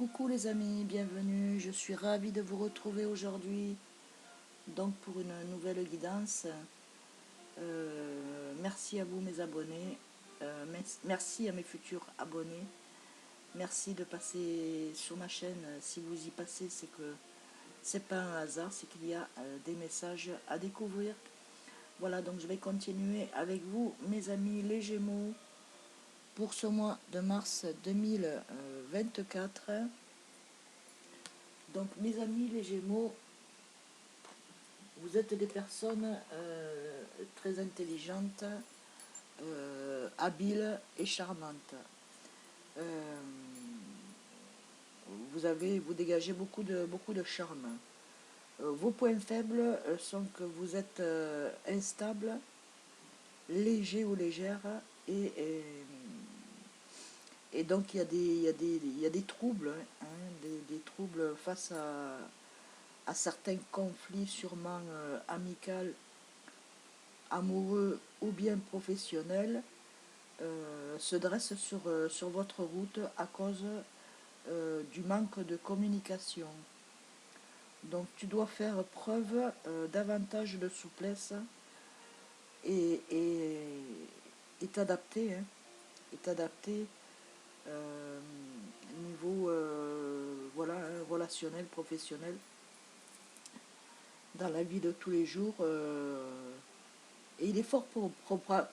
Coucou les amis, bienvenue, je suis ravie de vous retrouver aujourd'hui donc pour une nouvelle guidance. Merci à vous mes abonnés, merci à mes futurs abonnés, merci de passer sur ma chaîne. Si vous y passez, c'est que c'est pas un hasard, c'est qu'il y a des messages à découvrir. Voilà, donc je vais continuer avec vous mes amis les Gémeaux pour ce mois de mars 2024. Donc mes amis les Gémeaux, vous êtes des personnes très intelligentes, habiles et charmantes. Euh, vous dégagez beaucoup de charme. Vos points faibles sont que vous êtes instable, léger ou légère, et, et, et donc il y a des troubles, hein, des troubles face à certains conflits sûrement amicaux, amoureux ou bien professionnels, se dresse sur votre route à cause du manque de communication. Donc tu dois faire preuve davantage de souplesse et, et, et t'adapter, hein, et t'adapter niveau voilà, hein, relationnel, professionnel, dans la vie de tous les jours. Et il est fort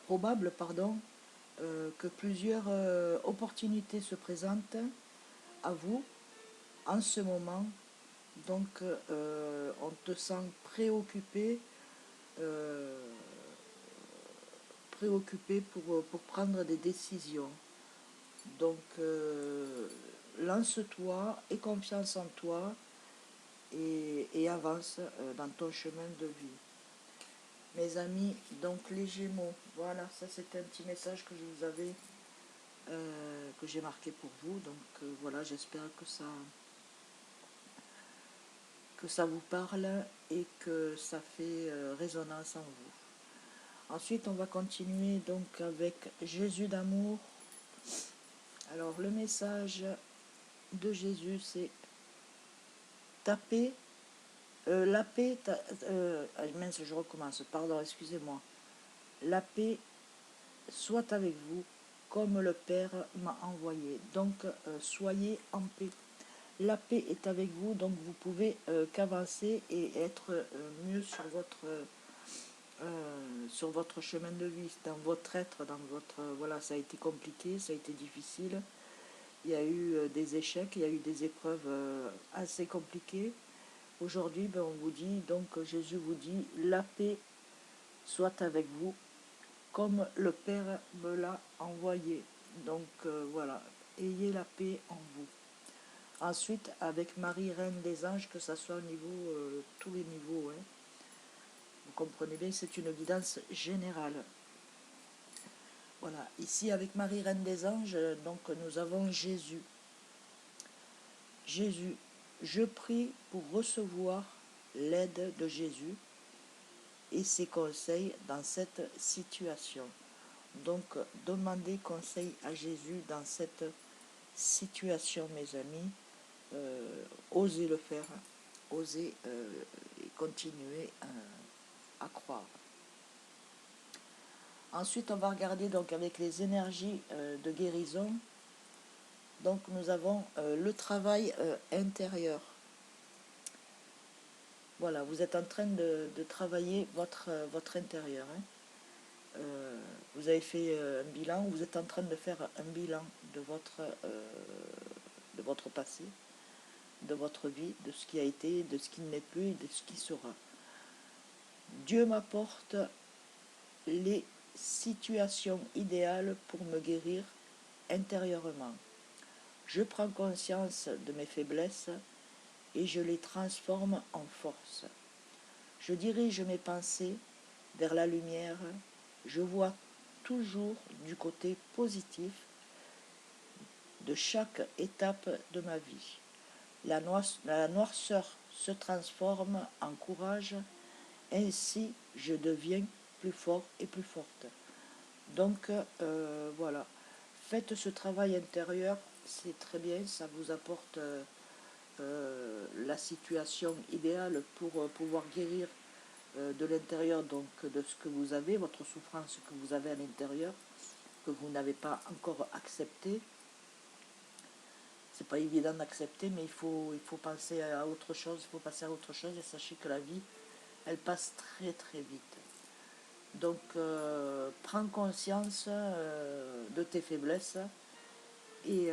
probable, pardon, que plusieurs opportunités se présentent à vous en ce moment. Donc, on te sent euh, préoccupé pour prendre des décisions. Donc, lance-toi, aie confiance en toi et avance dans ton chemin de vie. Mes amis, donc les Gémeaux, voilà, ça c'était un petit message que je vous avais, que j'ai marqué pour vous. Donc voilà, j'espère que ça vous parle et que ça fait résonance en vous. Ensuite, on va continuer donc avec Jésus d'amour. Alors, le message de Jésus, c'est taper, la paix, mince, je recommence, pardon, excusez-moi. La paix soit avec vous, comme le Père m'a envoyé. Donc, soyez en paix. La paix est avec vous, donc vous pouvez qu'avancer et être mieux sur votre chemin de vie, dans votre être, dans votre... voilà, ça a été compliqué, ça a été difficile. Il y a eu des échecs, il y a eu des épreuves assez compliquées. Aujourd'hui, ben, on vous dit, donc Jésus vous dit, la paix soit avec vous, comme le Père me l'a envoyé. Donc voilà, ayez la paix en vous. Ensuite, avec Marie, Reine des Anges, que ce soit au niveau, tous les niveaux, hein. Vous comprenez bien, c'est une guidance générale. Voilà, ici avec Marie, Reine des Anges, donc nous avons Jésus. Jésus, je prie pour recevoir l'aide de Jésus et ses conseils dans cette situation. Donc, demandez conseil à Jésus dans cette situation, mes amis. Osez le faire, osez et continuer à croire. Ensuite, on va regarder donc avec les énergies de guérison. Donc, nous avons le travail intérieur. Voilà, vous êtes en train de travailler votre intérieur. Hein. Vous avez fait un bilan, vous êtes en train de faire un bilan de votre passé, de votre vie, de ce qui a été, de ce qui n'est plus et de ce qui sera. Dieu m'apporte les situations idéales pour me guérir intérieurement. Je prends conscience de mes faiblesses et je les transforme en force. Je dirige mes pensées vers la lumière. Je vois toujours du côté positif de chaque étape de ma vie. La noirceur se transforme en courage, ainsi je deviens plus fort et plus forte. Donc voilà, faites ce travail intérieur c'est très bien, ça vous apporte la situation idéale pour pouvoir guérir de l'intérieur, donc de ce que vous avez, votre souffrance que vous avez à l'intérieur, que vous n'avez pas encore accepté. C'est pas évident d'accepter, mais il faut penser à autre chose, il faut passer à autre chose, et sachez que la vie, elle passe très très vite. Donc, prends conscience de tes faiblesses et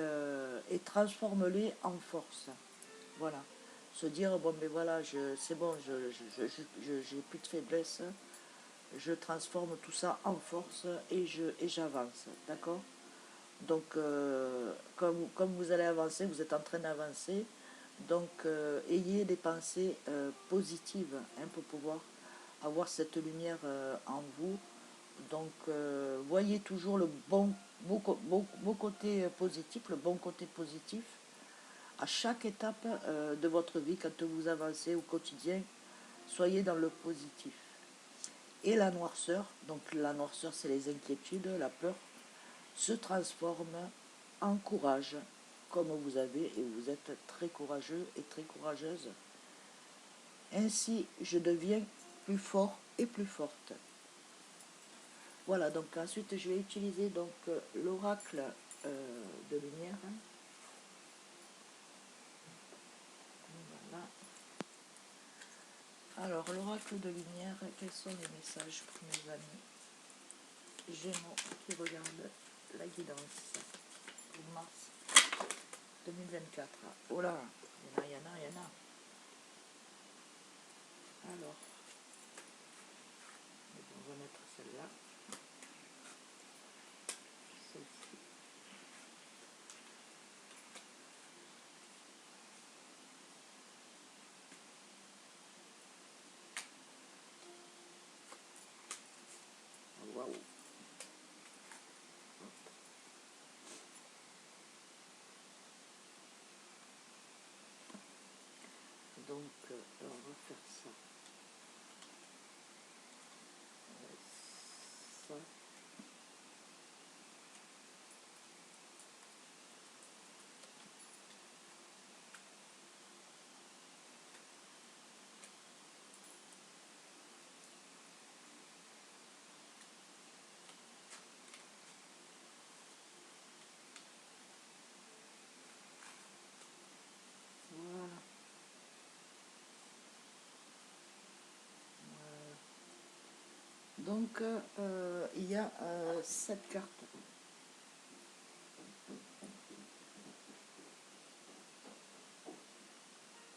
transforme-les en force. Voilà. Se dire, bon, mais voilà, c'est bon, j'ai plus de faiblesse, je transforme tout ça en force et j'avance. D'accord? Donc, comme vous allez avancer, vous êtes en train d'avancer, donc ayez des pensées positives hein, pour pouvoir avoir cette lumière en vous. Donc, voyez toujours le beau côté positif, le bon côté positif à chaque étape de votre vie, quand vous avancez au quotidien, soyez dans le positif. Et la noirceur, donc la noirceur c'est les inquiétudes, la peur, se transforme en courage, comme vous avez, et vous êtes très courageux et très courageuse. Ainsi, je deviens plus fort et plus forte. Voilà, donc ensuite je vais utiliser donc l'oracle de lumière. Voilà. Alors, l'oracle de lumière, quels sont les messages pour mes amis Gémeaux qui regardent la guidance pour mars 2024. Oh là, il y en a, il y en a. Alors, on va mettre celle-là, celle-ci. Waouh. Donc, on va faire ça. Ça. Voilà. Donc, il y a 7 cartes.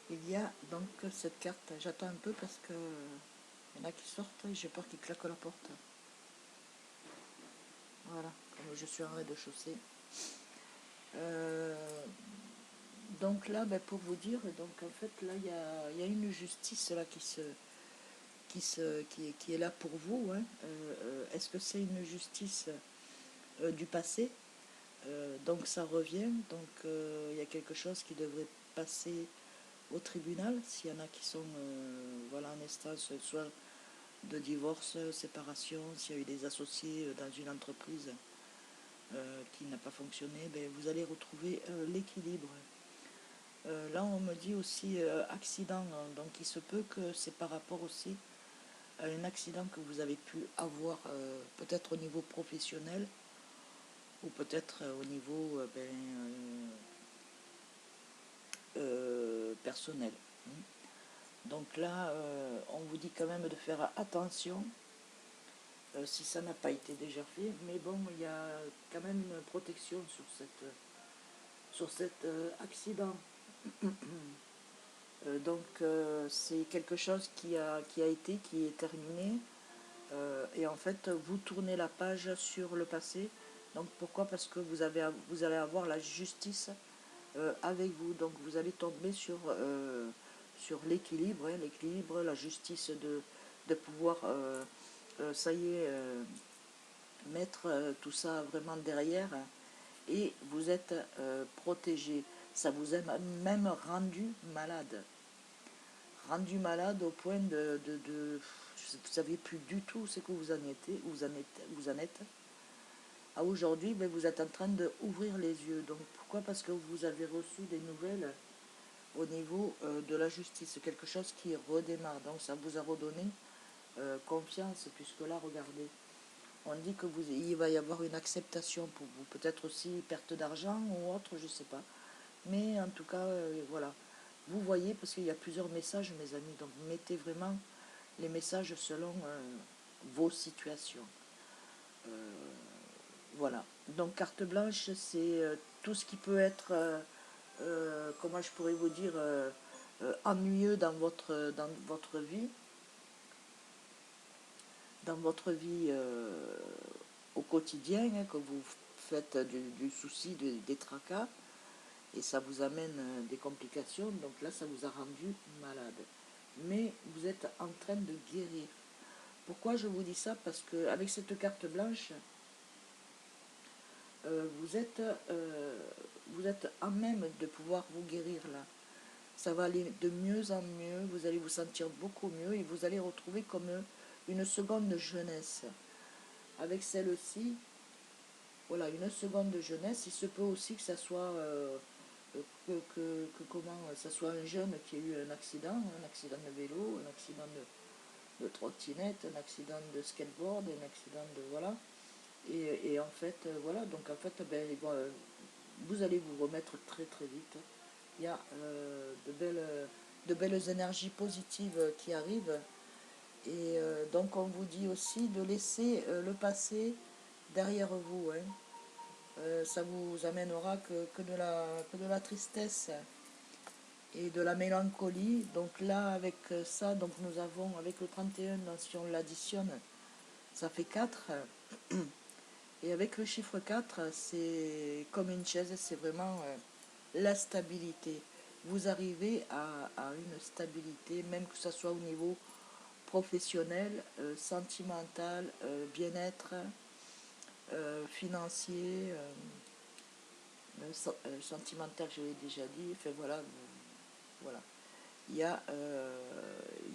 Il y a donc cette carte. J'attends un peu parce que il y en a qui sortent et j'ai peur qu'ils claquent la porte. Voilà, comme je suis en rez-de-chaussée. Donc là, ben, pour vous dire, donc en fait là il y a une justice là qui est là pour vous. Hein. Est-ce que c'est une justice du passé? Donc ça revient. Donc il y a quelque chose qui devrait passer au tribunal s'il y en a qui sont voilà en instance soit de divorce, séparation, s'il y a eu des associés dans une entreprise qui n'a pas fonctionné, ben, vous allez retrouver l'équilibre. Là, on me dit aussi accident, hein, donc il se peut que c'est par rapport aussi à un accident que vous avez pu avoir, peut-être au niveau professionnel ou peut-être au niveau personnel. Donc là, on vous dit quand même de faire attention si ça n'a pas été déjà fait, mais bon, il y a quand même une protection sur cet accident. Donc c'est quelque chose qui a été, qui est terminé, et en fait vous tournez la page sur le passé. Donc pourquoi? Parce que vous allez avoir la justice avec vous, donc vous allez tomber sur l'équilibre, hein, l'équilibre, la justice de pouvoir, ça y est, mettre tout ça vraiment derrière, et vous êtes protégé. Ça vous a même rendu malade au point vous ne saviez plus du tout ce que vous en êtes. à aujourd'hui, ben, vous êtes en train d'ouvrir les yeux. Donc pourquoi? Parce que vous avez reçu des nouvelles au niveau de la justice, quelque chose qui redémarre. Donc ça vous a redonné confiance, puisque là, regardez, on dit que il va y avoir une acceptation pour vous, peut-être aussi perte d'argent ou autre, je ne sais pas. Mais en tout cas, voilà. Vous voyez, parce qu'il y a plusieurs messages, mes amis, donc mettez vraiment les messages selon vos situations. Euh, voilà. Donc carte blanche, c'est tout ce qui peut être, comment je pourrais vous dire, ennuyeux dans votre vie, au quotidien, hein, que vous faites du souci, des tracas, et ça vous amène des complications. Donc là, ça vous a rendu malade. Mais vous êtes en train de guérir. Pourquoi je vous dis ça? Parce qu'avec cette carte blanche, vous êtes à même de pouvoir vous guérir là. Ça va aller de mieux en mieux, vous allez vous sentir beaucoup mieux et vous allez retrouver comme une seconde jeunesse. Avec celle-ci, voilà, une seconde jeunesse. Il se peut aussi que ça soit comment ça soit un jeune qui a eu un accident de vélo, un accident de trottinette, un accident de skateboard, un accident de voilà. Et en fait, voilà, donc en fait, ben, vous allez vous remettre très très vite. Il y a de belles énergies positives qui arrivent. Et donc on vous dit aussi de laisser le passé derrière vous. Hein. Ça vous amènera que de la tristesse et de la mélancolie. Donc là, avec ça, donc nous avons, avec le 31, si on l'additionne, ça fait 4. Et avec le chiffre 4, c'est comme une chaise, c'est vraiment la stabilité. Vous arrivez à une stabilité, même que ce soit au niveau professionnel, sentimental, bien-être, financier, sentimental, je l'ai déjà dit. Enfin voilà, voilà. Il y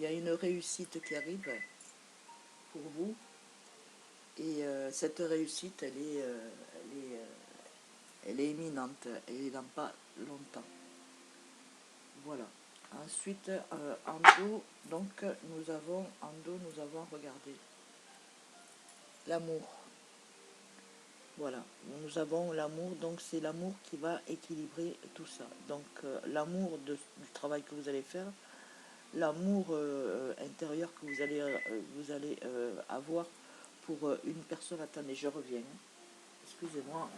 a une réussite qui arrive pour vous. Et cette réussite, elle est imminente, elle est dans pas longtemps. Voilà. Ensuite, en dos, donc nous avons regardé l'amour. Voilà, nous avons l'amour, donc c'est l'amour qui va équilibrer tout ça. Donc l'amour du travail que vous allez faire, l'amour intérieur que vous allez avoir pour une personne. Attendez, je reviens. Excusez-moi.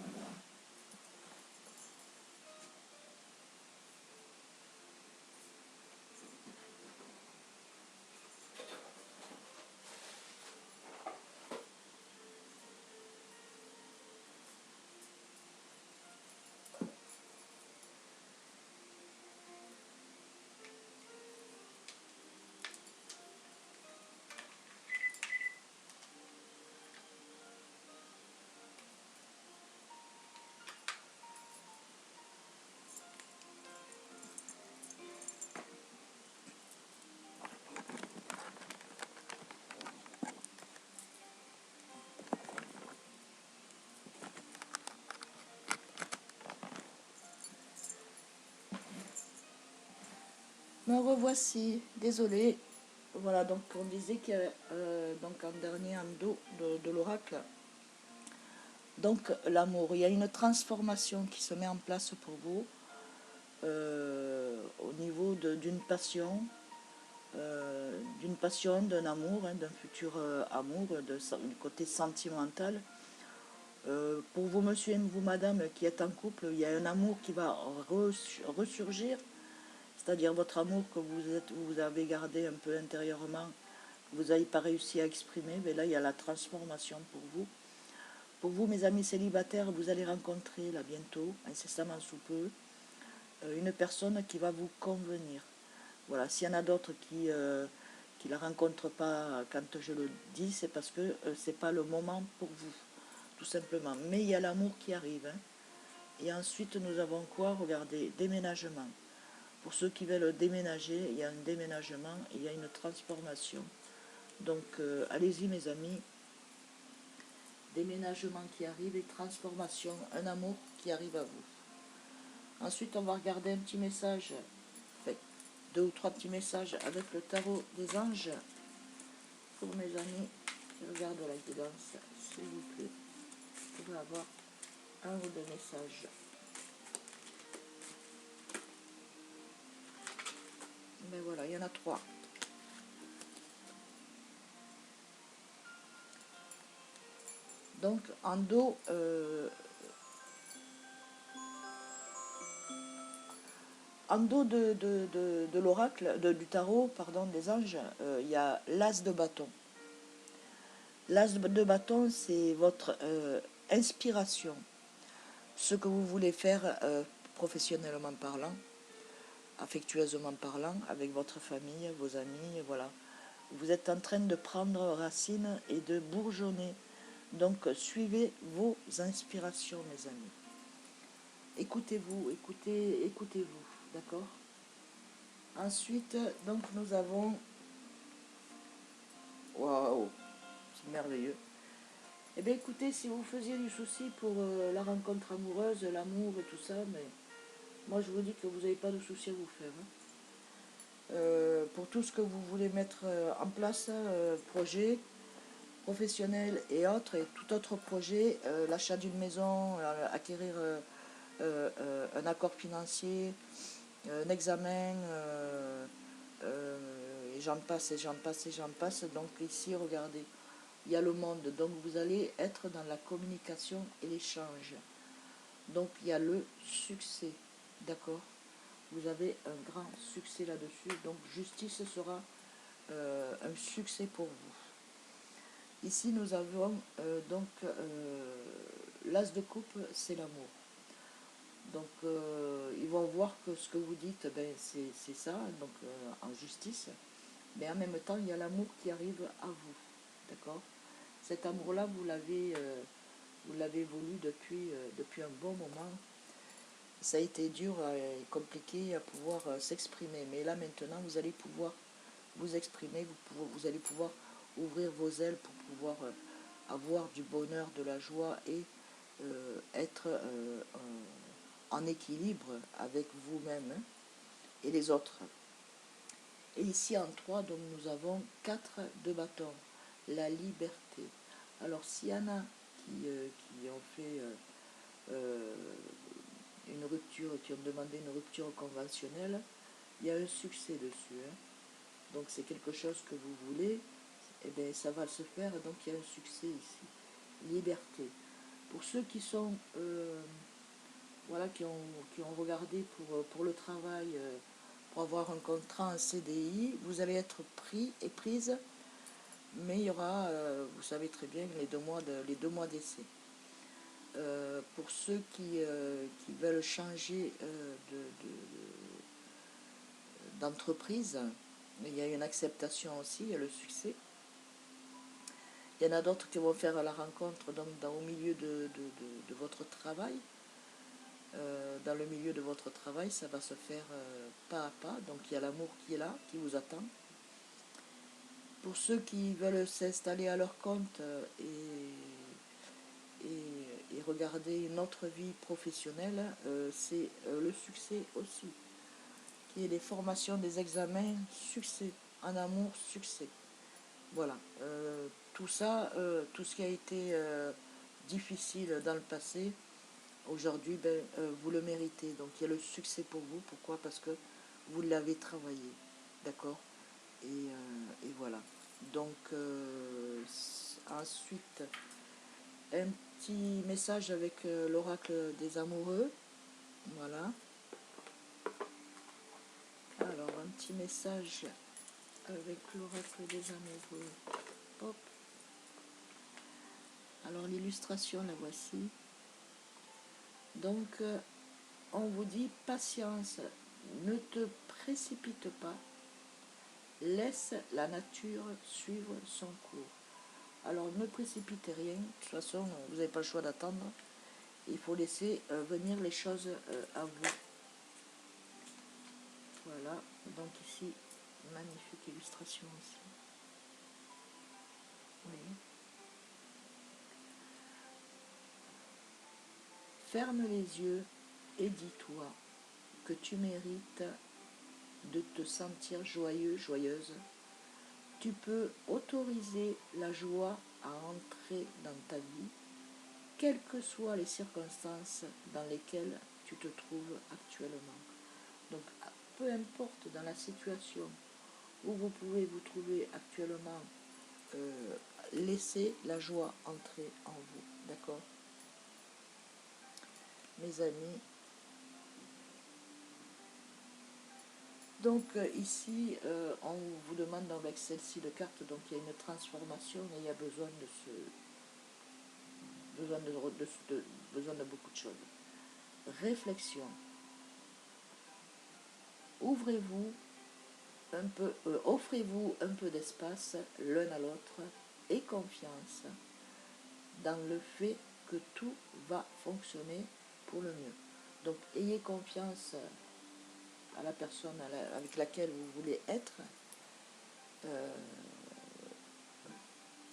Me revoici, désolée. Voilà, donc on disait que donc en dernier en dos de l'oracle, donc l'amour, il y a une transformation qui se met en place pour vous au niveau d'une passion, d'un amour, hein, d'un futur amour, du côté sentimental. Pour vous, monsieur et vous, madame, qui êtes en couple, il y a un amour qui va ressurgir, c'est-à-dire votre amour que vous avez gardé un peu intérieurement, que vous n'avez pas réussi à exprimer, mais là, il y a la transformation pour vous. Pour vous, mes amis célibataires, vous allez rencontrer là bientôt, incessamment sous peu, une personne qui va vous convenir. Voilà, s'il y en a d'autres qui ne la rencontrent pas quand je le dis, c'est parce que c'est pas le moment pour vous, tout simplement. Mais il y a l'amour qui arrive. Hein. Et ensuite, nous avons quoi? Regardez, déménagement. Pour ceux qui veulent déménager, il y a un déménagement, il y a une transformation. Donc, allez-y, mes amis, déménagement qui arrive et transformation, un amour qui arrive à vous. Ensuite, on va regarder un petit message, enfin, 2 ou 3 petits messages avec le tarot des anges pour mes amis qui regardent la guidance, s'il vous plaît. Vous pouvez avoir 1 ou 2 messages. Mais voilà, il y en a 3. Donc, en dos, de l'oracle, du tarot, pardon, des anges, il y a l'as de bâton. L'as de bâton, c'est votre inspiration, ce que vous voulez faire professionnellement parlant, affectueusement parlant, avec votre famille, vos amis, voilà. Vous êtes en train de prendre racine et de bourgeonner. Donc, suivez vos inspirations, mes amis. Écoutez-vous, écoutez-vous, d'accord? Ensuite, donc, nous avons... Waouh, c'est merveilleux. Eh bien, écoutez, si vous faisiez du souci pour la rencontre amoureuse, l'amour et tout ça, mais moi, je vous dis que vous n'avez pas de souci à vous faire. Hein. Pour tout ce que vous voulez mettre en place, projet professionnel et autres, et tout autre projet, l'achat d'une maison, acquérir un accord financier, un examen, et j'en passe, et j'en passe, et j'en passe. Donc ici, regardez, il y a le monde, donc vous allez être dans la communication et l'échange. Donc il y a le succès, d'accord? Vous avez un grand succès là-dessus, donc justice sera un succès pour vous. Ici nous avons donc l'as de coupe, c'est l'amour. Donc ils vont voir que ce que vous dites, ben, c'est ça, donc en justice, mais en même temps il y a l'amour qui arrive à vous, d'accord? Cet amour-là, vous l'avez voulu depuis un bon moment. Ça a été dur et compliqué à pouvoir s'exprimer, mais là maintenant vous allez pouvoir vous exprimer, vous allez pouvoir ouvrir vos ailes pour pouvoir avoir du bonheur, de la joie et être en équilibre avec vous-même, hein, et les autres. Et ici en 3, donc nous avons 4 de bâton, la liberté. Alors s'il y en a qui ont fait une rupture, qui ont demandé une rupture conventionnelle, il y a un succès dessus. Hein. Donc c'est quelque chose que vous voulez, et bien ça va se faire, donc il y a un succès ici. Liberté. Pour ceux qui sont voilà, qui ont regardé pour le travail, pour avoir un contrat en CDI, vous allez être pris et prise, mais il y aura, vous savez très bien, les 2 mois d'essai. Pour ceux qui veulent changer d'entreprise, il y a une acceptation aussi, il y a le succès. Il y en a d'autres qui vont faire la rencontre donc, au milieu de votre travail. Dans le milieu de votre travail, ça va se faire pas à pas. Donc il y a l'amour qui est là, qui vous attend. Pour ceux qui veulent s'installer à leur compte et regarder une autre vie professionnelle, c'est le succès aussi. Qui est des formations, des examens, succès. En amour, succès. Voilà. Tout ça, tout ce qui a été difficile dans le passé, aujourd'hui, ben, vous le méritez. Donc il y a le succès pour vous. Pourquoi? Parce que vous l'avez travaillé. D'accord? Et voilà. Donc ensuite, un petit message avec l'oracle des amoureux. Voilà. Alors, un petit message avec l'oracle des amoureux. Hop. Alors, l'illustration, la voici. Donc, on vous dit patience, ne te précipite pas, laisse la nature suivre son cours. Alors, ne précipitez rien, de toute façon, vous n'avez pas le choix d'attendre. Il faut laisser venir les choses à vous. Voilà, donc ici, magnifique illustration aussi. Oui. ferme les yeux et dis-toi que tu mérites de te sentir joyeux, joyeuse. Tu peux autoriser la joie à entrer dans ta vie, quelles que soient les circonstances dans lesquelles tu te trouves actuellement. Donc, peu importe dans la situation où vous pouvez vous trouver actuellement, laissez la joie entrer en vous, d'accord? Mes amis, donc ici, on vous demande avec celle-ci de carte, donc il y a une transformation et il y a besoin besoin de beaucoup de choses. Réflexion. Ouvrez-vous un peu, offrez-vous un peu d'espace l'un à l'autre et confiance dans le fait que tout va fonctionner pour le mieux. Donc ayez confiance à la personne avec laquelle vous voulez être.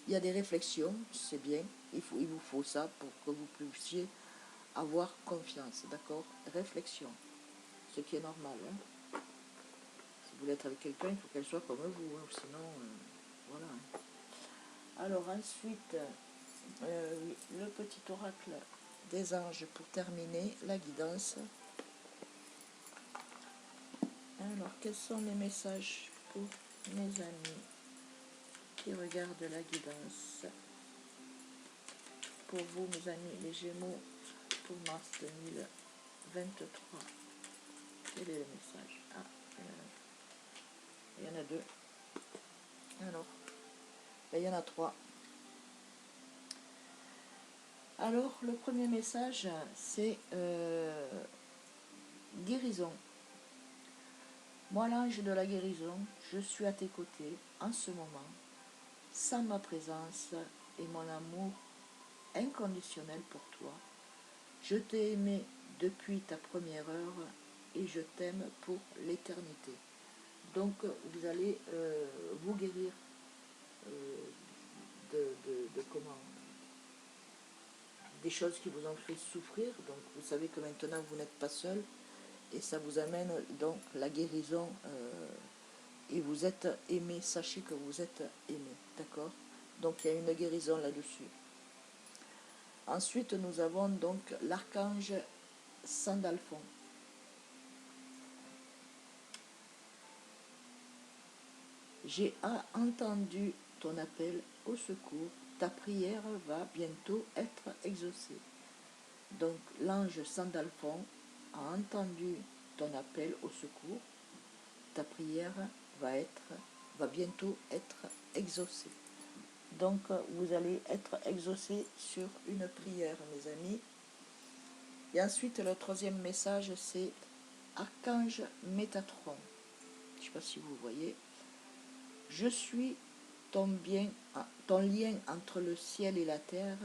Il y a des réflexions, c'est bien, il vous faut ça pour que vous puissiez avoir confiance, d'accord? Réflexion, ce qui est normal. Hein? Si vous voulez être avec quelqu'un, il faut qu'elle soit comme vous, hein, sinon, voilà. Alors ensuite, le petit oracle des anges pour terminer la guidance. Alors, quels sont les messages pour mes amis qui regardent la guidance? Pour vous, mes amis, les Gémeaux, pour mars 2023. Quel est le message? Ah, il y en a deux. Alors, il y en a trois. Alors, le premier message, c'est guérison. Moi, l'ange de la guérison, je suis à tes côtés en ce moment, sans ma présence et mon amour inconditionnel pour toi. Je t'ai aimé depuis ta première heure et je t'aime pour l'éternité. Donc, vous allez vous guérir de comment des choses qui vous ont fait souffrir. Donc, vous savez que maintenant, vous n'êtes pas seul. Et ça vous amène donc la guérison et vous êtes aimé, sachez que vous êtes aimé, d'accord? Donc il y a une guérison là-dessus. Ensuite, nous avons donc l'archange Sandalphon. J'ai entendu ton appel au secours, ta prière va bientôt être exaucée. Donc l'ange Sandalphon a entendu ton appel au secours, ta prière va bientôt être exaucée. Donc vous allez être exaucé sur une prière, mes amis. Et ensuite, le troisième message, c'est Archange Métatron. Je ne sais pas si vous voyez. Je suis ton lien entre le ciel et la terre,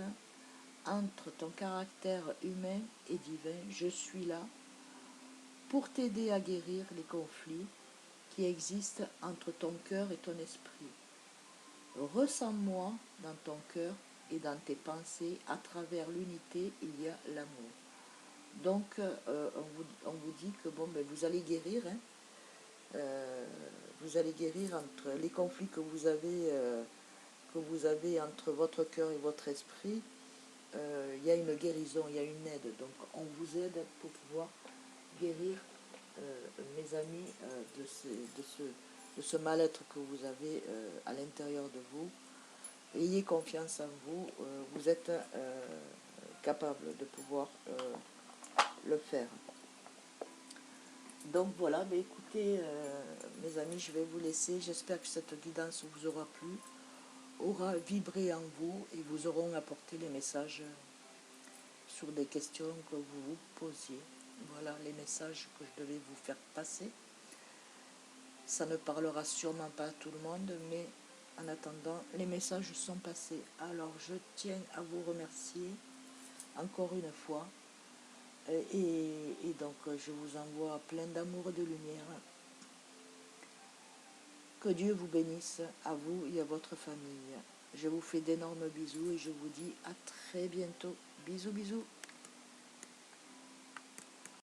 entre ton caractère humain et divin. Je suis là pour t'aider à guérir les conflits qui existent entre ton cœur et ton esprit. Ressens-moi dans ton cœur et dans tes pensées. À travers l'unité, il y a l'amour. Donc, on vous dit que bon, ben, vous allez guérir. Hein, vous allez guérir entre les conflits que vous avez entre votre cœur et votre esprit. Il y a une guérison, il y a une aide. Donc, on vous aide pour pouvoir guérir, mes amis, de ce mal-être que vous avez à l'intérieur de vous. Ayez confiance en vous, vous êtes capable de pouvoir le faire. Donc voilà, mais écoutez, mes amis, je vais vous laisser. J'espère que cette guidance vous aura plu, aura vibré en vous et vous auront apporté les messages sur des questions que vous vous posiez. Voilà les messages que je devais vous faire passer. Ça ne parlera sûrement pas à tout le monde, mais en attendant, les messages sont passés. Alors, je tiens à vous remercier encore une fois. Et donc, je vous envoie plein d'amour et de lumière. Que Dieu vous bénisse, à vous et à votre famille. Je vous fais d'énormes bisous et je vous dis à très bientôt. Bisous, bisous.